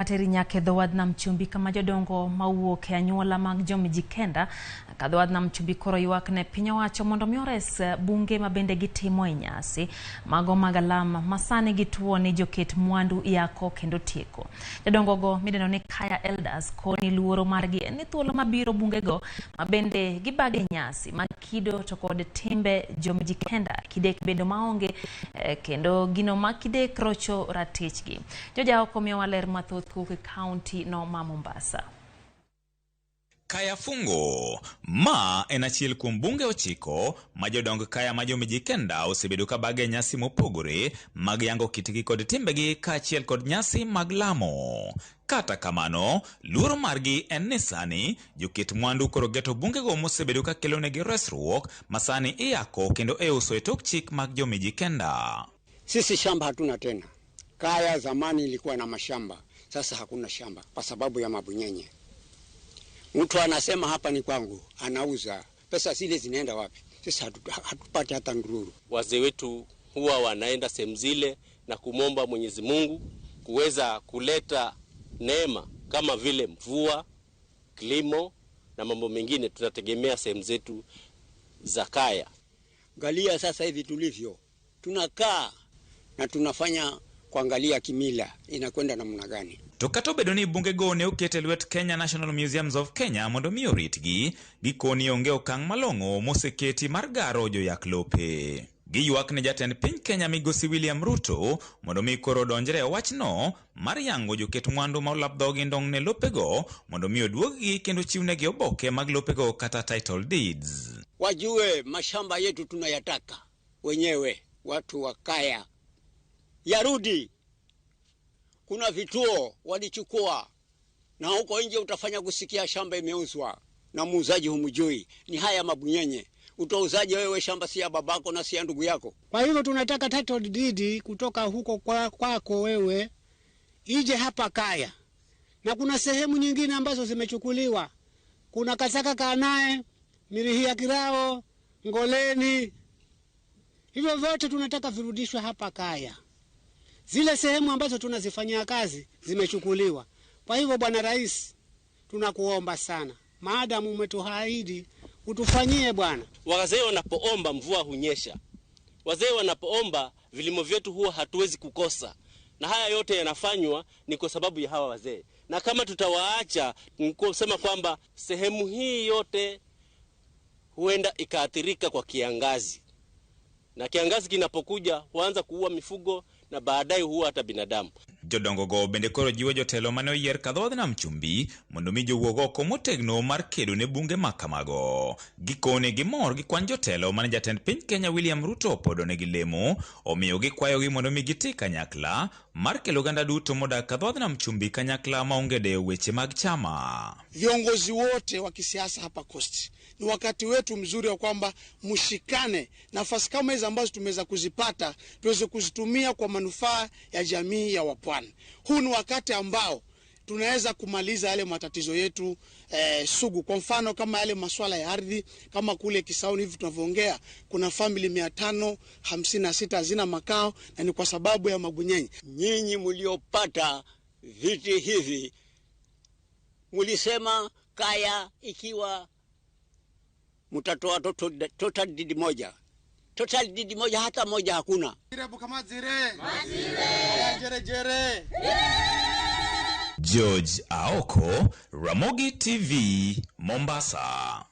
kateri nyake dhowadh nam chumbi kama jodongo mawuok e anyuola mag Mijikenda ka dhowadh nam chumbi koro ywak ne piny owacho mondo mi ores bunge ma bende gitimo e nyasi mago mag alam masani gituo ni joket mandu yako kendo tieko. Jodongo go mideno ni Kaya Elders koni luoro margi ni thuolo mabiro bunge go ma bende gibage nyasi mag kido to kod timbe Mijikenda kidek bedo maonge kendo gino makidek rocho ratichgi. Joja okomio waler mathoth kuke county no ma Mombasa. Kaya fungo ma en achiel kuom bunge ochiko ma jodong Kaya ma Mijikenda osebedo ka bage nyasi mopogore mag yango kitgi kod timbegi kaachiel kod nyasi mag lamo. Kata kamano, luoro margi en ni sani joket mwandu koro geto bunge go mosebedo ka kelo negi resruok masani yako kendo uso e tok chik mag Mijikenda. Sisi shamba hatuna tena. Kaya zamani ilikuwa na mashamba, sasa hakuna shamba kwa sababu ya mabunyenye. Mtu anasema hapa ni kwangu, anauza. Pesa zile zinaenda wapi? Sisi hatupati hata ndururu. Wazee wetu huwa wanaenda sehemu zile na kumomba Mwenyezi Mungu kuweza kuleta neema kama vile mvua, kilimo na mambo mengine. Tunategemea sehemu zetu za Kaya. Galia sasa hivi tulivyo. Tunakaa na tunafanya kuangalia kimila inakwenda namna gani. Tokato bedo ni bunge go ne okete lwet Kenya National Museums of Kenya mondo mi oritgi gikoni onge okang' malong'o moseketi mar garo joyak lope. Giywak ne jatend piny Kenya Migosi William Ruto mondo mi koro donjre wachno mar yango joket mwandu ma olap dhogi ndong' ne lopego mondo mi oduoggi kendo chiwnegi oboke mag lopego kata title deeds. Wajue mashamba yetu tunayataka wenyewe watu wa Kaya. Yarudi. Kuna vituo walichukua na huko nje utafanya kusikia shamba imeuzwa na muuzaji humjui. Ni haya mabunyenye. Utauzaje wewe shamba si ya babako na si ya ndugu yako? Kwa hivyo tunataka title deed kutoka huko kwako wewe ije hapa Kaya. Na kuna sehemu nyingine ambazo zimechukuliwa. Kuna Kasaka Kanae, Mirihia Kirao, Ngoleni. Hivyo vyote tunataka virudishwe hapa Kaya. Zile sehemu ambazo tunazifanyia kazi zimechukuliwa. Kwa hivyo Bwana Rais, tunakuomba sana, maadamu umetuahidi utufanyie bwana. Wazee wanapoomba mvua hunyesha. Wazee wanapoomba vilimo vyetu huwa hatuwezi kukosa. Na haya yote yanafanywa ni kwa sababu ya hawa wazee. Na kama tutawaacha kusema kwamba sehemu hii yote huenda ikaathirika kwa kiangazi. Na kiangazi kinapokuja huanza kuua mifugo na baadaye huwa hata binadamu. Jodongo go bende koro jiwo jotelo mane oyier ka dhowadh nam chumbi mondo mi jowuog oko motegno mar kedo ne bunge makamago. Gikone gimor gi kwan jotelo mane jatend piny Kenya William Ruto podone gi lemo, omiyo gikwayogi mondo mi giti kanyakla mar kelo ganda duto modak ka dhowadh nam chumbi kanyakla maonge de weche mag chama. Viongozi wote wa kisiasa hapa Coast, ni wakati wetu mzuri wa kwamba mshikane nafasi kama hizo ambazo tumeweza kuzipata tuweze kuzitumia kwa manufaa ya jamii ya Wapwani. Huu ni wakati ambao tunaweza kumaliza yale matatizo yetu sugu. Kwa mfano kama yale masuala ya ardhi, kama kule Kisauni hivi tunavyoongea kuna family 556 hazina makao na ni kwa sababu ya mabunyenye. Nyinyi mliopata viti hivi mulisema Kaya ikiwa mutatoa total deed moja. Total deed moja hata moja hakuna. George Aoko, Ramogi TV, Mombasa.